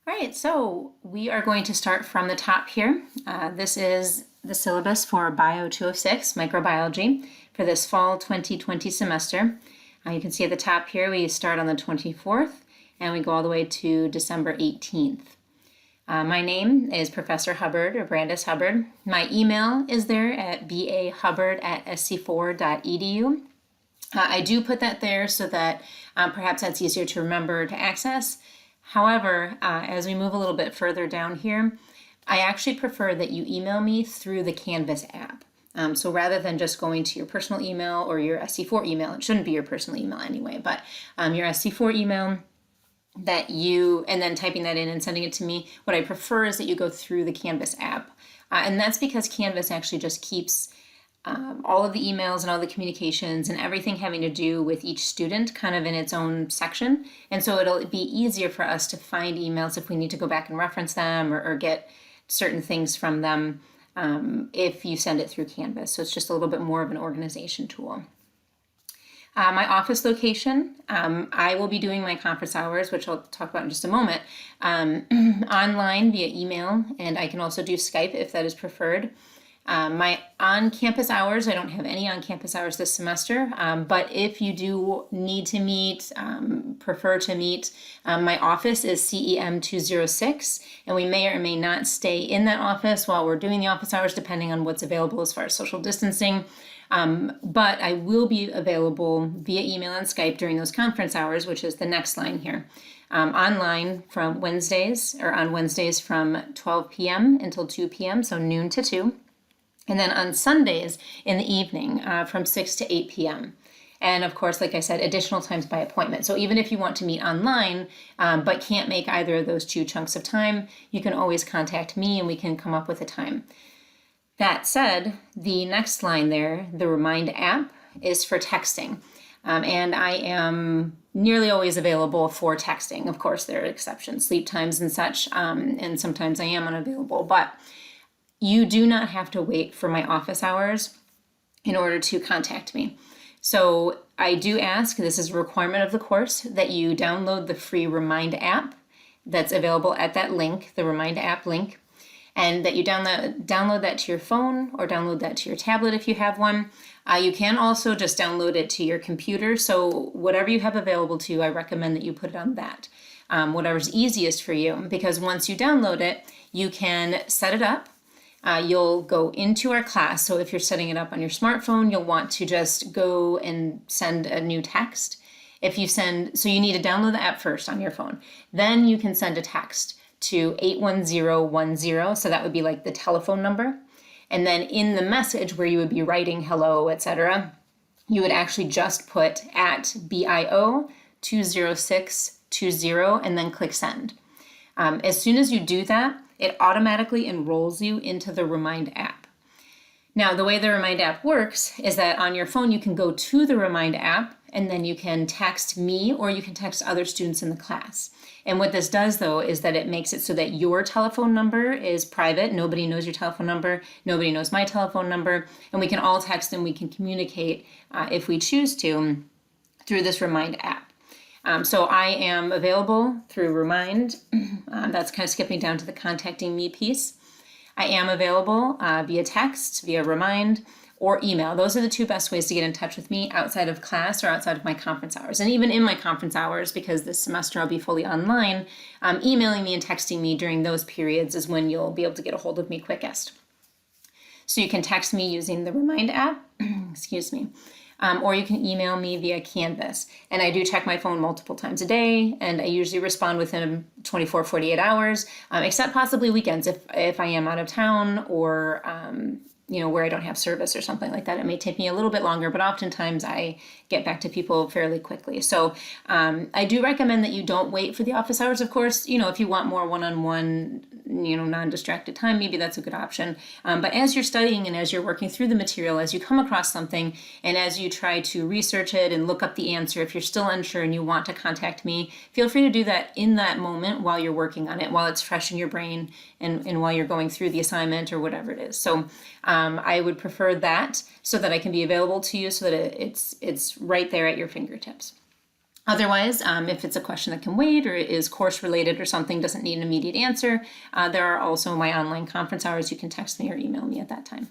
All right, so we are going to start from the top here. This is the syllabus for Bio 206, Microbiology, for this fall 2020 semester. You can see at the top here, we start on the 24th and we go all the way to December 18th. My name is Professor Hubbard, or Brandis Hubbard. My email is there at bahubbard@sc4.edu. I do put that there so that perhaps that's easier to remember to access. However, as we move a little bit further down here, I actually prefer that you email me through the Canvas app. So rather than just going to your personal email or your SC4 email, it shouldn't be your personal email anyway, but your SC4 email and then typing that in and sending it to me, what I prefer is that you go through the Canvas app. And that's because Canvas actually just keeps all of the emails and all the communications and everything having to do with each student kind of in its own section. And so it'll be easier for us to find emails if we need to go back and reference them or get certain things from them if you send it through Canvas. So it's just a little bit more of an organization tool. My office location, I will be doing my conference hours, which I'll talk about in just a moment, online via email, and I can also do Skype if that is preferred. My on-campus hours, I don't have any on-campus hours this semester, but if you do need to meet, prefer to meet, my office is CEM 206, and we may or may not stay in that office while we're doing the office hours, depending on what's available as far as social distancing. But I will be available via email and Skype during those conference hours, which is the next line here. Online on Wednesdays from 12 p.m. until 2 p.m., so noon to 2. And then on Sundays in the evening from 6 to 8 p.m. And of course, like I said, additional times by appointment. So even if you want to meet online but can't make either of those two chunks of time, you can always contact me and we can come up with a time. That said, the next line there, the Remind app, is for texting. And I am nearly always available for texting. Of course, there are exceptions, sleep times and such, and sometimes I am unavailable. But you do not have to wait for my office hours in order to contact me. So I do ask, this is a requirement of the course, that you download the free Remind app that's available at that link, the Remind app link, and that you download that to your phone or download that to your tablet if you have one. You can also just download it to your computer. So whatever you have available to you, I recommend that you put it on that. Whatever's easiest for you, because once you download it, you can set it up. You'll go into our class. So if you're setting it up on your smartphone, you'll want to just go and send a new text. So you need to download the app first on your phone. Then you can send a text to 81010. So that would be like the telephone number. And then in the message where you would be writing hello, etc., you would actually just put at BIO 20620 and then click send. As soon as you do that, it automatically enrolls you into the Remind app. Now, the way the Remind app works is that on your phone, you can go to the Remind app and then you can text me or you can text other students in the class. And what this does, though, is that it makes it so that your telephone number is private. Nobody knows your telephone number. Nobody knows my telephone number. And we can all text and we can communicate if we choose to through this Remind app. So I am available through Remind. That's kind of skipping down to the contacting me piece. I am available via text, via Remind, or email. Those are the two best ways to get in touch with me outside of class or outside of my conference hours. And even in my conference hours, because this semester I'll be fully online, emailing me and texting me during those periods is when you'll be able to get a hold of me quickest. So you can text me using the Remind app, excuse me. Or you can email me via Canvas. And I do check my phone multiple times a day, and I usually respond within 24, 48 hours, except possibly weekends if I am out of town or where I don't have service or something like that. It may take me a little bit longer, but oftentimes I get back to people fairly quickly. So I do recommend that you don't wait for the office hours, of course. If you want more one-on-one, non-distracted time, maybe that's a good option. But as you're studying and as you're working through the material, as you come across something and as you try to research it and look up the answer, if you're still unsure and you want to contact me, feel free to do that in that moment while you're working on it, while it's fresh in your brain and while you're going through the assignment or whatever it is. So I would prefer that so that I can be available to you so that it's right there at your fingertips. Otherwise, if it's a question that can wait or is course related or something, doesn't need an immediate answer, there are also my online conference hours. You can text me or email me at that time.